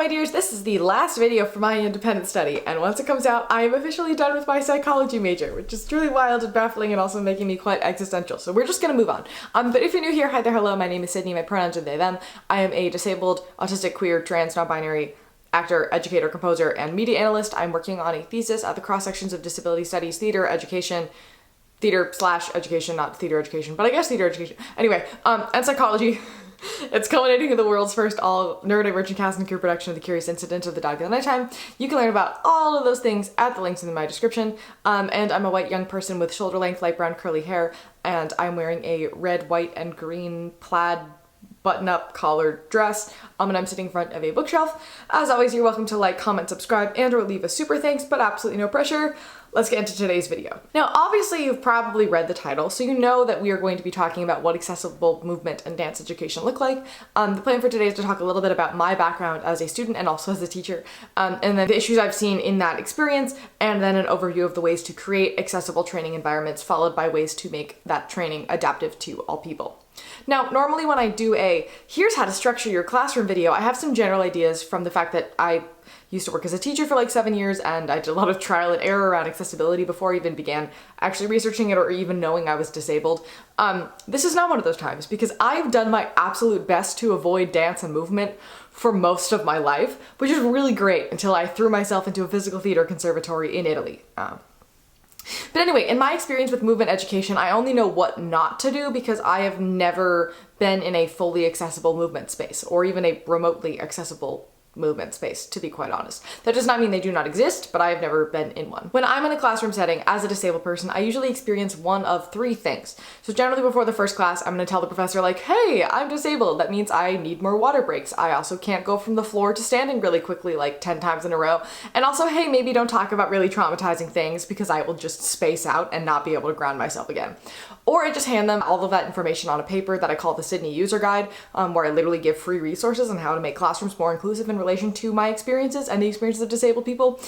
my dears, this is the last video for my independent study, and once it comes out, I am officially done with my psychology major, which is truly wild and baffling and also making me quite existential, so we're just gonna move on. But if you're new here, hi there, hello, my name is Sydney, my pronouns are they, them. I am a disabled, autistic, queer, trans, non-binary actor, educator, composer, and media analyst. I'm working on a thesis at the cross-sections of disability studies, theater, education, theater/education, not theater education, but I guess theater education. Anyway, and psychology. It's culminating in the world's first all neurodivergent cast and crew production of The Curious Incident of the Dog in the Nighttime. You can learn about all of those things at the links in my description. And I'm a white young person with shoulder-length light brown curly hair, and I'm wearing a red, white, and green plaid button-up collared dress, and I'm sitting in front of a bookshelf. As always, you're welcome to like, comment, subscribe, and or leave a super thanks, but absolutely no pressure. Let's get into today's video. Now, obviously you've probably read the title, so you know that we are going to be talking about what accessible movement and dance education look like. The plan for today is to talk a little bit about my background as a student and also as a teacher, and then the issues I've seen in that experience, and then an overview of the ways to create accessible training environments, followed by ways to make that training adaptive to all people. Now, normally when I do a here's how to structure your classroom video, I have some general ideas from the fact that I used to work as a teacher for like 7 years, and I did a lot of trial and error around accessibility before I even began actually researching it or even knowing I was disabled. This is not one of those times, because I've done my absolute best to avoid dance and movement for most of my life, which is really great until I threw myself into a physical theater conservatory in Italy. But anyway, in my experience with movement education, I only know what not to do because I have never been in a fully accessible movement space or even a remotely accessible movement space, to be quite honest. That does not mean they do not exist, but I have never been in one. When I'm in a classroom setting as a disabled person, I usually experience one of three things. So generally before the first class, I'm gonna tell the professor like, hey, I'm disabled. That means I need more water breaks. I also can't go from the floor to standing really quickly like 10 times in a row. And also, hey, maybe don't talk about really traumatizing things because I will just space out and not be able to ground myself again. Or I just hand them all of that information on a paper that I call the Sydney User Guide, where I literally give free resources on how to make classrooms more inclusive in relation to my experiences and the experiences of disabled people.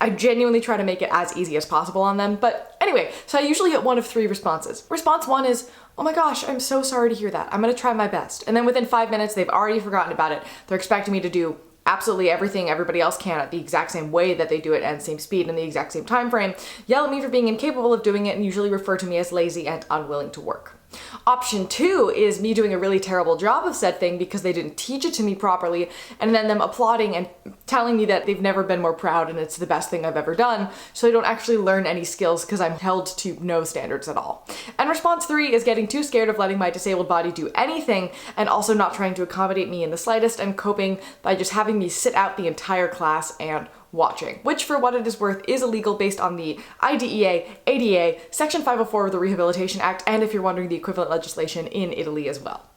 I genuinely try to make it as easy as possible on them. But anyway, so I usually get one of three responses. Response one is, oh my gosh, I'm so sorry to hear that. I'm gonna try my best. And then within 5 minutes, they've already forgotten about it. They're expecting me to do absolutely everything everybody else can at the exact same way that they do it and same speed and the exact same time frame, yell at me for being incapable of doing it, and usually refer to me as lazy and unwilling to work. Option two is me doing a really terrible job of said thing because they didn't teach it to me properly, and then them applauding and telling me that they've never been more proud and it's the best thing I've ever done, so I don't actually learn any skills because I'm held to no standards at all. And response three is getting too scared of letting my disabled body do anything and also not trying to accommodate me in the slightest and coping by just having me sit out the entire class and watching, which for what it is worth is illegal based on the IDEA, ADA, Section 504 of the Rehabilitation Act, and if you're wondering, the equivalent legislation in Italy as well.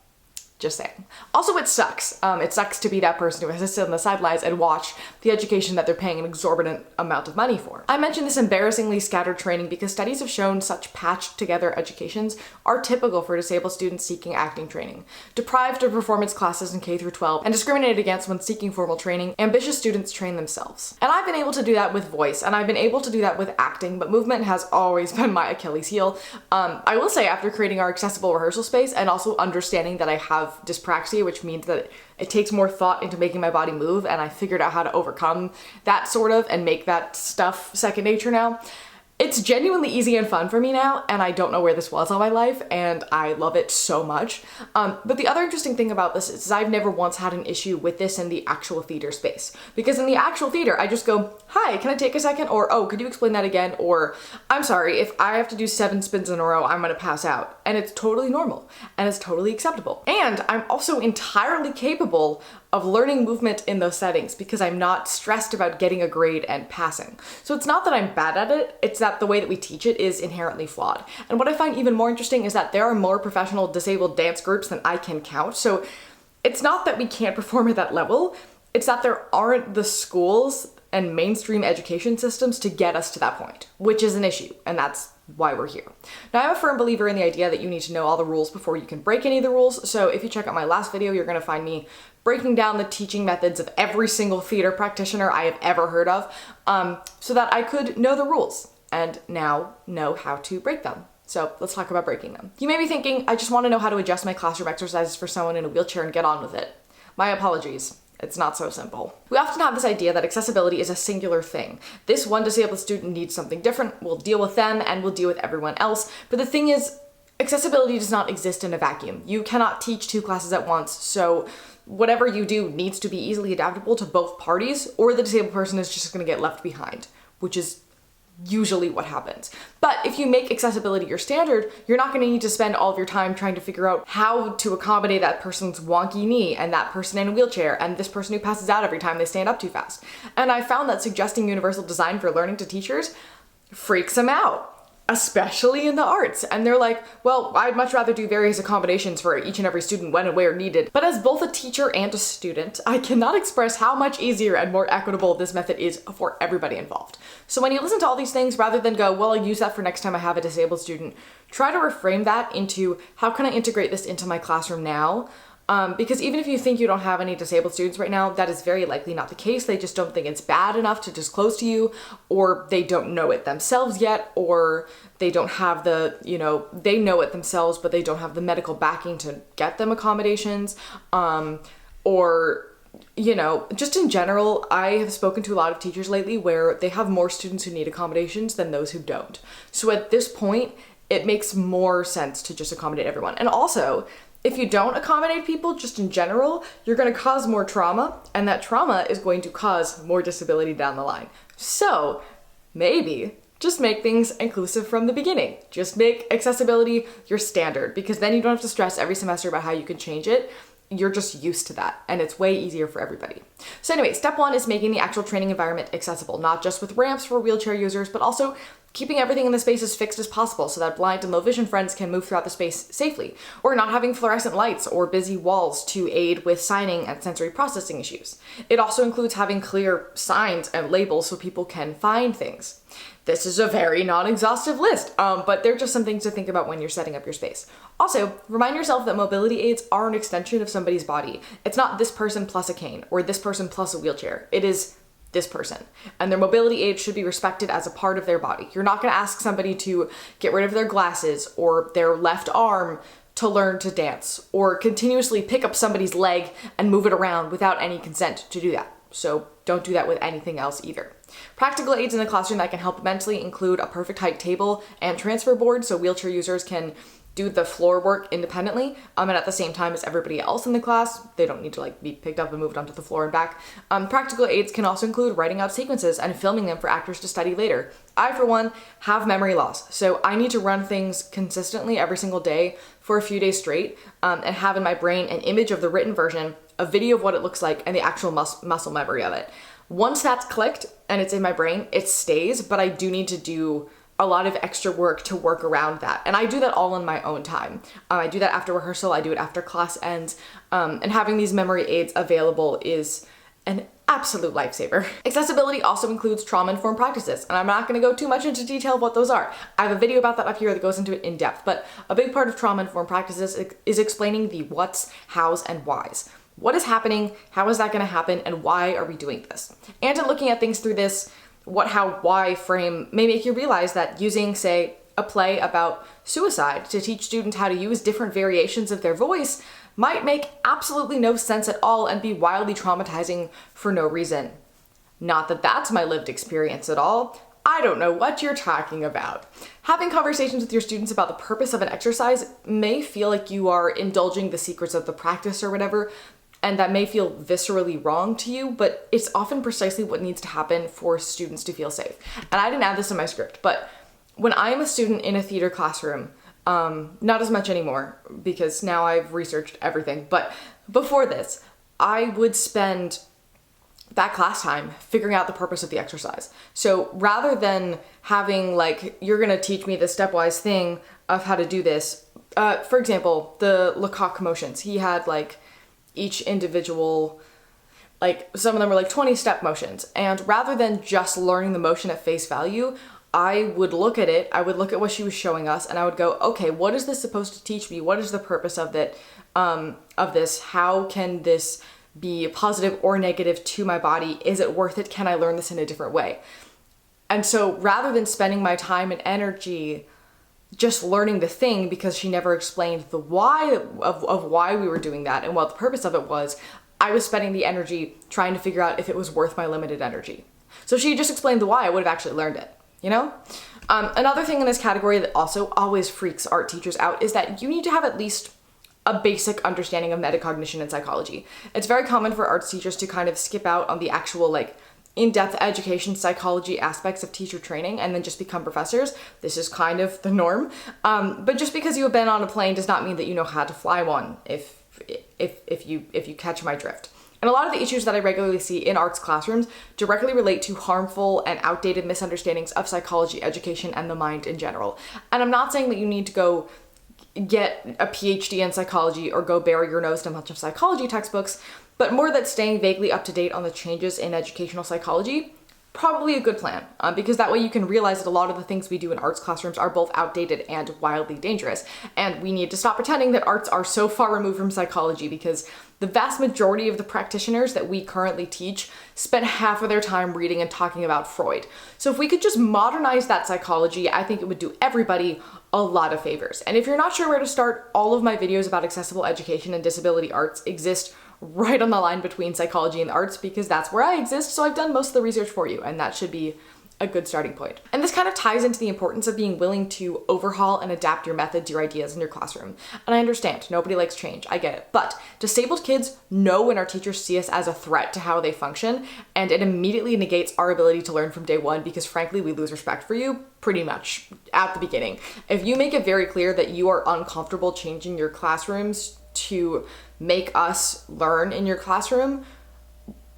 Just saying. Also, it sucks. It sucks to be that person who has to sit on the sidelines and watch the education that they're paying an exorbitant amount of money for. I mention this embarrassingly scattered training because studies have shown such patched together educations are typical for disabled students seeking acting training. Deprived of performance classes in K through 12 and discriminated against when seeking formal training, ambitious students train themselves. And I've been able to do that with voice, and I've been able to do that with acting, but movement has always been my Achilles heel. I will say, after creating our accessible rehearsal space and also understanding that I have dyspraxia, which means that it takes more thought into making my body move, and I figured out how to overcome that sort of and make that stuff second nature now. It's genuinely easy and fun for me now, and I don't know where this was all my life, and I love it so much. But the other interesting thing about this is I've never once had an issue with this in the actual theater space. Because in the actual theater, I just go, hi, can I take a second? Or, oh, could you explain that again? Or, I'm sorry, if I have to do 7 spins in a row, I'm gonna pass out. And it's totally normal, and it's totally acceptable. And I'm also entirely capable of learning movement in those settings because I'm not stressed about getting a grade and passing. So it's not that I'm bad at it, it's that the way that we teach it is inherently flawed. And what I find even more interesting is that there are more professional disabled dance groups than I can count. So it's not that we can't perform at that level, it's that there aren't the schools and mainstream education systems to get us to that point, which is an issue, and that's why we're here. Now, I'm a firm believer in the idea that you need to know all the rules before you can break any of the rules, so if you check out my last video, you're gonna find me breaking down the teaching methods of every single theater practitioner I have ever heard of, so that I could know the rules and now know how to break them. So let's talk about breaking them. You may be thinking, I just want to know how to adjust my classroom exercises for someone in a wheelchair and get on with it. My apologies. It's not so simple. We often have this idea that accessibility is a singular thing. This one disabled student needs something different, we'll deal with them and we'll deal with everyone else. But the thing is, accessibility does not exist in a vacuum. You cannot teach 2 classes at once, so whatever you do needs to be easily adaptable to both parties, or the disabled person is just gonna get left behind, which is usually what happens. But if you make accessibility your standard, you're not gonna need to spend all of your time trying to figure out how to accommodate that person's wonky knee and that person in a wheelchair and this person who passes out every time they stand up too fast. And I found that suggesting universal design for learning to teachers freaks them out, especially in the arts. And they're like, well, I'd much rather do various accommodations for each and every student when and where needed. But as both a teacher and a student, I cannot express how much easier and more equitable this method is for everybody involved. So when you listen to all these things, rather than go, well, I'll use that for next time I have a disabled student, try to reframe that into, how can I integrate this into my classroom now? Because even if you think you don't have any disabled students right now, that is very likely not the case. They just don't think it's bad enough to disclose to you, or they don't know it themselves yet, or they don't have the, they know it themselves, but they don't have the medical backing to get them accommodations, or just in general, I have spoken to a lot of teachers lately where they have more students who need accommodations than those who don't. So at this point, it makes more sense to just accommodate everyone. And also, if you don't accommodate people just in general, you're going to cause more trauma, and that trauma is going to cause more disability down the line. So maybe just make things inclusive from the beginning. Just make accessibility your standard, because then you don't have to stress every semester about how you can change it. You're just used to that, and it's way easier for everybody. So anyway, step 1 is making the actual training environment accessible, not just with ramps for wheelchair users, but also keeping everything in the space as fixed as possible so that blind and low vision friends can move throughout the space safely, or not having fluorescent lights or busy walls to aid with signing and sensory processing issues. It also includes having clear signs and labels so people can find things. This is a very non-exhaustive list, but they're just some things to think about when you're setting up your space. Also, remind yourself that mobility aids are an extension of somebody's body. It's not this person plus a cane or this person plus a wheelchair. It is this person, and their mobility aid should be respected as a part of their body. You're not going to ask somebody to get rid of their glasses or their left arm to learn to dance, or continuously pick up somebody's leg and move it around without any consent to do that. So don't do that with anything else either. Practical aids in the classroom that can help immensely include a perfect height table and transfer board so wheelchair users can do the floor work independently, and at the same time as everybody else in the class. They don't need to be picked up and moved onto the floor and back. Practical aids can also include writing out sequences and filming them for actors to study later. I, for one, have memory loss, so I need to run things consistently every single day for a few days straight, and have in my brain an image of the written version, a video of what it looks like, and the actual muscle memory of it. Once that's clicked and it's in my brain, it stays, but I do need to do a lot of extra work to work around that. And I do that all in my own time. I do that after rehearsal, I do it after class ends, and having these memory aids available is an absolute lifesaver. Accessibility also includes trauma-informed practices, and I'm not gonna go too much into detail of what those are. I have a video about that up here that goes into it in depth, but a big part of trauma-informed practices is explaining the what's, how's, and why's. What is happening, how is that gonna happen, and why are we doing this? And in looking at things through this what, how, why frame may make you realize that using, say, a play about suicide to teach students how to use different variations of their voice might make absolutely no sense at all and be wildly traumatizing for no reason. Not that that's my lived experience at all. I don't know what you're talking about. Having conversations with your students about the purpose of an exercise may feel like you are indulging the secrets of the practice or whatever, and that may feel viscerally wrong to you, but it's often precisely what needs to happen for students to feel safe. And I didn't add this in my script, but when I am a student in a theater classroom, not as much anymore because now I've researched everything, but before this, I would spend that class time figuring out the purpose of the exercise. So rather than having you're gonna teach me the stepwise thing of how to do this, for example, the Lecoq motions, he had each individual, some of them were 20-step motions. And rather than just learning the motion at face value, I would look at it, I would look at what she was showing us, and I would go, okay, what is this supposed to teach me? What is the purpose of this? How can this be positive or negative to my body? Is it worth it? Can I learn this in a different way? And so rather than spending my time and energy just learning the thing because she never explained the why of why we were doing that and what the purpose of it was, I was spending the energy trying to figure out if it was worth my limited energy. So if she had just explained the why, I would have actually learned it, you know? Another thing in this category that also always freaks art teachers out is that you need to have at least a basic understanding of metacognition and psychology. It's very common for arts teachers to kind of skip out on the actual like in-depth education psychology aspects of teacher training and then just become professors. This is kind of the norm. But just because you have been on a plane does not mean that you know how to fly one, if you catch my drift. And a lot of the issues that I regularly see in arts classrooms directly relate to harmful and outdated misunderstandings of psychology education and the mind in general. And I'm not saying that you need to go get a PhD in psychology or go bury your nose in a bunch of psychology textbooks, but more that staying vaguely up to date on the changes in educational psychology, probably a good plan, because that way you can realize that a lot of the things we do in arts classrooms are both outdated and wildly dangerous. And we need to stop pretending that arts are so far removed from psychology, because the vast majority of the practitioners that we currently teach spend half of their time reading and talking about Freud. So if we could just modernize that psychology, I think it would do everybody a lot of favors. And if you're not sure where to start, all of my videos about accessible education and disability arts exist right on the line between psychology and the arts, because that's where I exist, so I've done most of the research for you, and that should be a good starting point. And this kind of ties into the importance of being willing to overhaul and adapt your methods, your ideas in your classroom. And I understand, nobody likes change, I get it. But disabled kids know when our teachers see us as a threat to how they function, and it immediately negates our ability to learn from day one, because frankly, we lose respect for you pretty much at the beginning. If you make it very clear that you are uncomfortable changing your classrooms to make us learn in your classroom,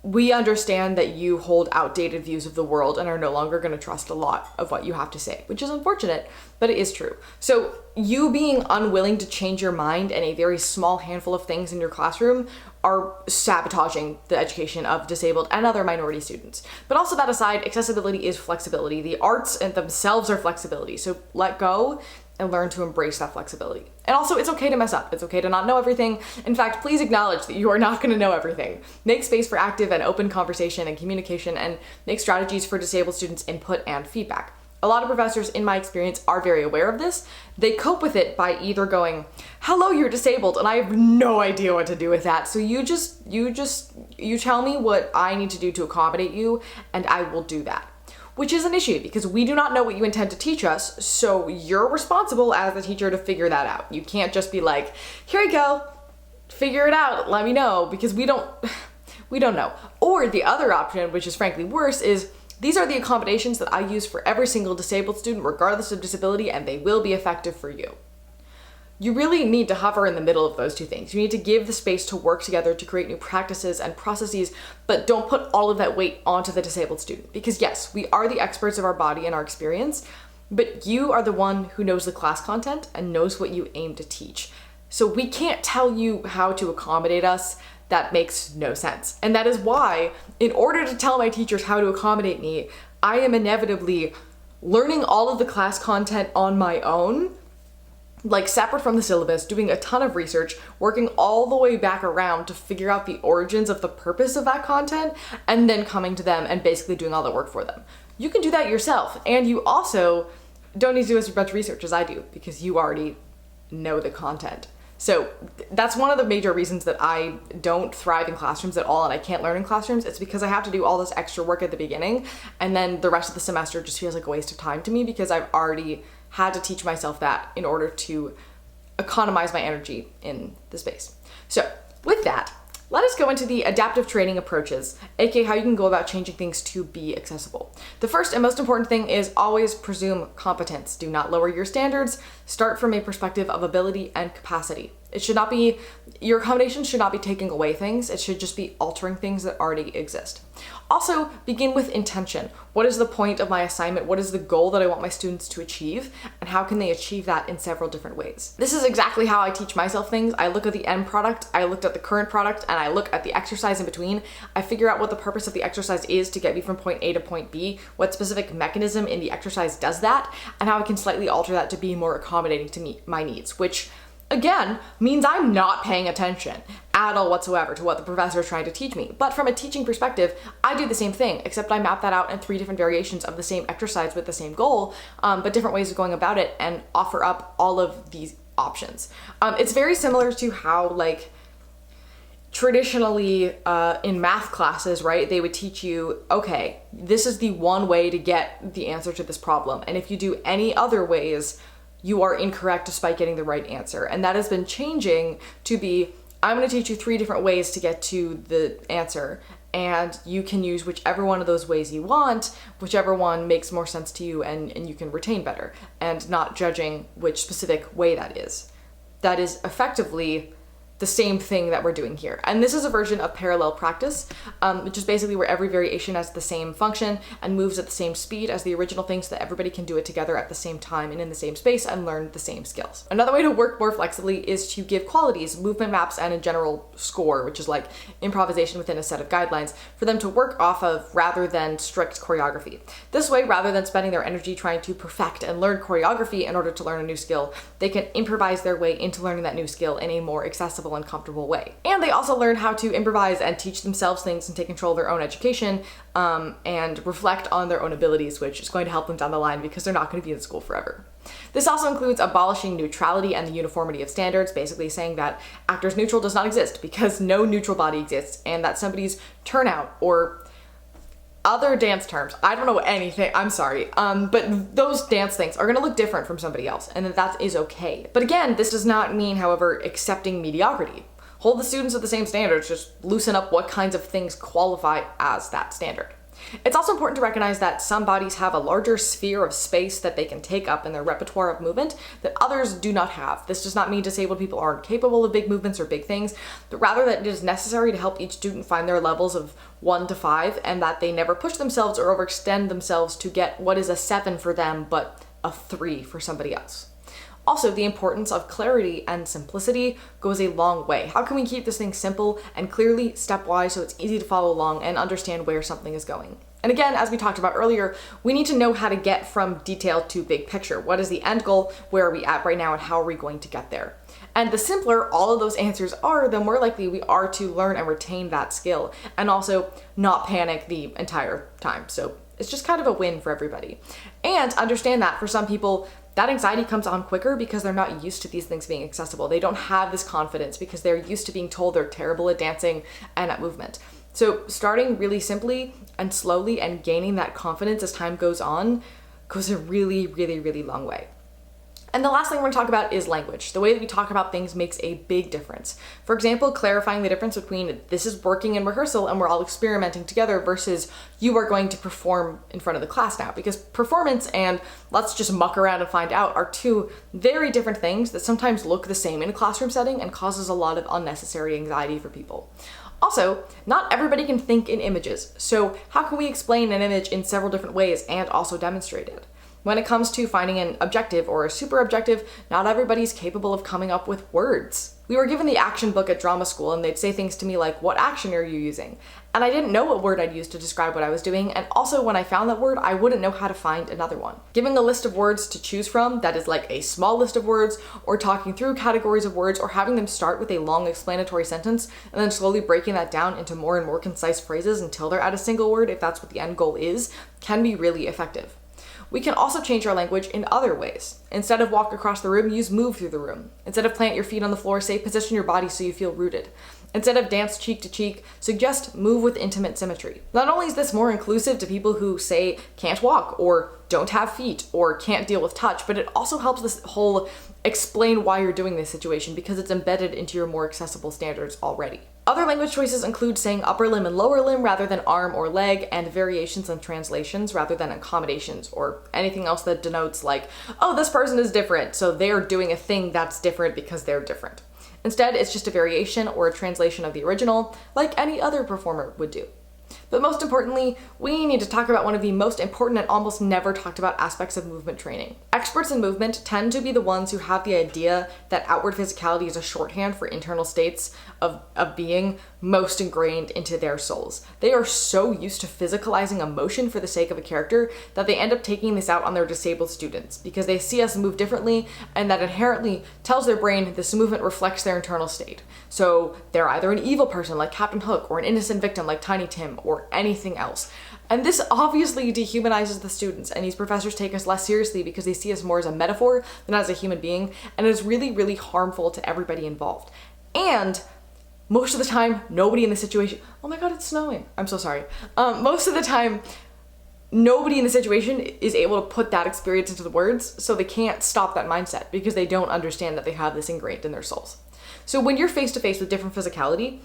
we understand that you hold outdated views of the world and are no longer going to trust a lot of what you have to say, which is unfortunate, but it is true. So you being unwilling to change your mind and a very small handful of things in your classroom are sabotaging the education of disabled and other minority students. But also that aside, accessibility is flexibility. The arts and themselves are flexibility. So let go and learn to embrace that flexibility. And also, it's okay to mess up. It's okay to not know everything. In fact, please acknowledge that you are not going to know everything. Make space for active and open conversation and communication, and make strategies for disabled students' input and feedback. A lot of professors, in my experience, are very aware of this. They cope with it by either going, "Hello, you're disabled, and I have no idea what to do with that. So you tell me what I need to do to accommodate you, and I will do that." Which is an issue, because we do not know what you intend to teach us, so you're responsible as the teacher to figure that out. You can't just be like, "Here you go, figure it out, let me know," because we don't know. Or the other option, which is frankly worse, is these are the accommodations that I use for every single disabled student, regardless of disability, and they will be effective for you. You really need to hover in the middle of those two things. You need to give the space to work together to create new practices and processes, but don't put all of that weight onto the disabled student. Because yes, we are the experts of our body and our experience, but you are the one who knows the class content and knows what you aim to teach. So we can't tell you how to accommodate us. That makes no sense. And that is why, in order to tell my teachers how to accommodate me, I am inevitably learning all of the class content on my own, like separate from the syllabus, doing a ton of research, working all the way back around to figure out the origins of the purpose of that content, and then coming to them and basically doing all the work for them. You can do that yourself, and you also don't need to do as much research as I do, because you already know the content. So that's one of the major reasons that I don't thrive in classrooms at all, and I can't learn in classrooms. It's because I have to do all this extra work at the beginning, and then the rest of the semester just feels like a waste of time to me, because I've already had to teach myself that in order to economize my energy in the space. So with that, let us go into the adaptive training approaches, aka how you can go about changing things to be accessible. The first and most important thing is always presume competence. Do not lower your standards. Start from a perspective of ability and capacity. It should not be, your accommodations should not be taking away things. It should just be altering things that already exist. Also, begin with intention. What is the point of my assignment? What is the goal that I want my students to achieve? And how can they achieve that in several different ways? This is exactly how I teach myself things. I look at the end product, I looked at the current product, and I look at the exercise in between. I figure out what the purpose of the exercise is to get me from point A to point B, what specific mechanism in the exercise does that, and how I can slightly alter that to be more accommodating to meet my needs, which again means I'm not paying attention at all whatsoever to what the professor is trying to teach me. But from a teaching perspective, I do the same thing, except I map that out in 3 different variations of the same exercise with the same goal, but different ways of going about it, and offer up all of these options. It's very similar to how, like, traditionally in math classes, right, they would teach you, okay, this is the one way to get the answer to this problem. And if you do any other ways, you are incorrect despite getting the right answer. And that has been changing to be, I'm going to teach you 3 different ways to get to the answer. And you can use whichever one of those ways you want, whichever one makes more sense to you and you can retain better, and not judging which specific way that is. That is effectively the same thing that we're doing here. And this is a version of parallel practice, which is basically where every variation has the same function and moves at the same speed as the original thing so that everybody can do it together at the same time and in the same space and learn the same skills. Another way to work more flexibly is to give qualities, movement maps, and a general score, which is like improvisation within a set of guidelines, for them to work off of rather than strict choreography. This way, rather than spending their energy trying to perfect and learn choreography in order to learn a new skill, they can improvise their way into learning that new skill in a more accessible and comfortable way. And they also learn how to improvise and teach themselves things and take control of their own education and reflect on their own abilities, which is going to help them down the line because they're not going to be in school forever. This also includes abolishing neutrality and the uniformity of standards, basically saying that actors neutral does not exist because no neutral body exists, and that somebody's turnout or other dance terms, I don't know anything, I'm sorry, but those dance things are gonna look different from somebody else, and that is okay. But again, this does not mean, however, accepting mediocrity. Hold the students at the same standards, just loosen up what kinds of things qualify as that standard. It's also important to recognize that some bodies have a larger sphere of space that they can take up in their repertoire of movement that others do not have. This does not mean disabled people aren't capable of big movements or big things, but rather that it is necessary to help each student find their levels of 1 to 5 and that they never push themselves or overextend themselves to get what is a 7 for them but a 3 for somebody else. Also, the importance of clarity and simplicity goes a long way. How can we keep this thing simple and clearly stepwise so it's easy to follow along and understand where something is going? And again, as we talked about earlier, we need to know how to get from detail to big picture. What is the end goal? Where are we at right now? And how are we going to get there? And the simpler all of those answers are, the more likely we are to learn and retain that skill and also not panic the entire time. So it's just kind of a win for everybody. And understand that for some people, that anxiety comes on quicker because they're not used to these things being accessible. They don't have this confidence because they're used to being told they're terrible at dancing and at movement. So starting really simply and slowly and gaining that confidence as time goes on goes a really, really, really long way. And the last thing we're going to talk about is language. The way that we talk about things makes a big difference. For example, clarifying the difference between this is working in rehearsal and we're all experimenting together versus you are going to perform in front of the class now. Because performance and let's just muck around and find out are 2 very different things that sometimes look the same in a classroom setting and causes a lot of unnecessary anxiety for people. Also, not everybody can think in images. So how can we explain an image in several different ways and also demonstrate it? When it comes to finding an objective or a super objective, not everybody's capable of coming up with words. We were given the action book at drama school and they'd say things to me like, what action are you using? And I didn't know what word I'd use to describe what I was doing, and also when I found that word, I wouldn't know how to find another one. Giving a list of words to choose from that is like a small list of words, or talking through categories of words, or having them start with a long explanatory sentence, and then slowly breaking that down into more and more concise phrases until they're at a single word, if that's what the end goal is, can be really effective. We can also change our language in other ways. Instead of walk across the room, use move through the room. Instead of plant your feet on the floor, say position your body so you feel rooted. Instead of dance cheek to cheek, suggest move with intimate symmetry. Not only is this more inclusive to people who say can't walk or don't have feet or can't deal with touch, but it also helps this whole explain why you're doing this situation because it's embedded into your more accessible standards already. Other language choices include saying upper limb and lower limb rather than arm or leg, and variations and translations rather than accommodations or anything else that denotes like, oh, this person is different, so they're doing a thing that's different because they're different. Instead, it's just a variation or a translation of the original, like any other performer would do. But most importantly, we need to talk about one of the most important and almost never talked about aspects of movement training. Experts in movement tend to be the ones who have the idea that outward physicality is a shorthand for internal states of being most ingrained into their souls. They are so used to physicalizing emotion for the sake of a character that they end up taking this out on their disabled students because they see us move differently and that inherently tells their brain this movement reflects their internal state. So they're either an evil person like Captain Hook or an innocent victim like Tiny Tim or anything else. And this obviously dehumanizes the students, and these professors take us less seriously because they see us more as a metaphor than as a human being, and it is really, really harmful to everybody involved. And most of the time, nobody in the situation, oh my god, it's snowing. I'm so sorry. Most of the time, nobody in the situation is able to put that experience into the words, so they can't stop that mindset because they don't understand that they have this ingrained in their souls. So when you're face to face with different physicality,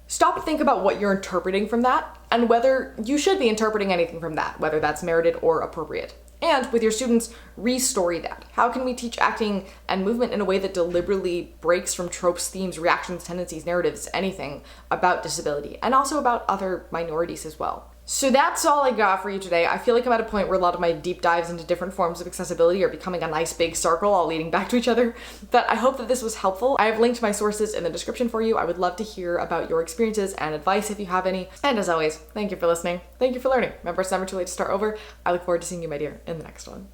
stop and think about what you're interpreting from that and whether you should be interpreting anything from that, whether that's merited or appropriate. And with your students, re-story that. How can we teach acting and movement in a way that deliberately breaks from tropes, themes, reactions, tendencies, narratives, anything about disability, and also about other minorities as well? So that's all I got for you today. I feel like I'm at a point where a lot of my deep dives into different forms of accessibility are becoming a nice big circle, all leading back to each other. But I hope that this was helpful. I have linked my sources in the description for you. I would love to hear about your experiences and advice if you have any. And as always, thank you for listening. Thank you for learning. Remember, it's never too late to start over. I look forward to seeing you, my dear, in the next one.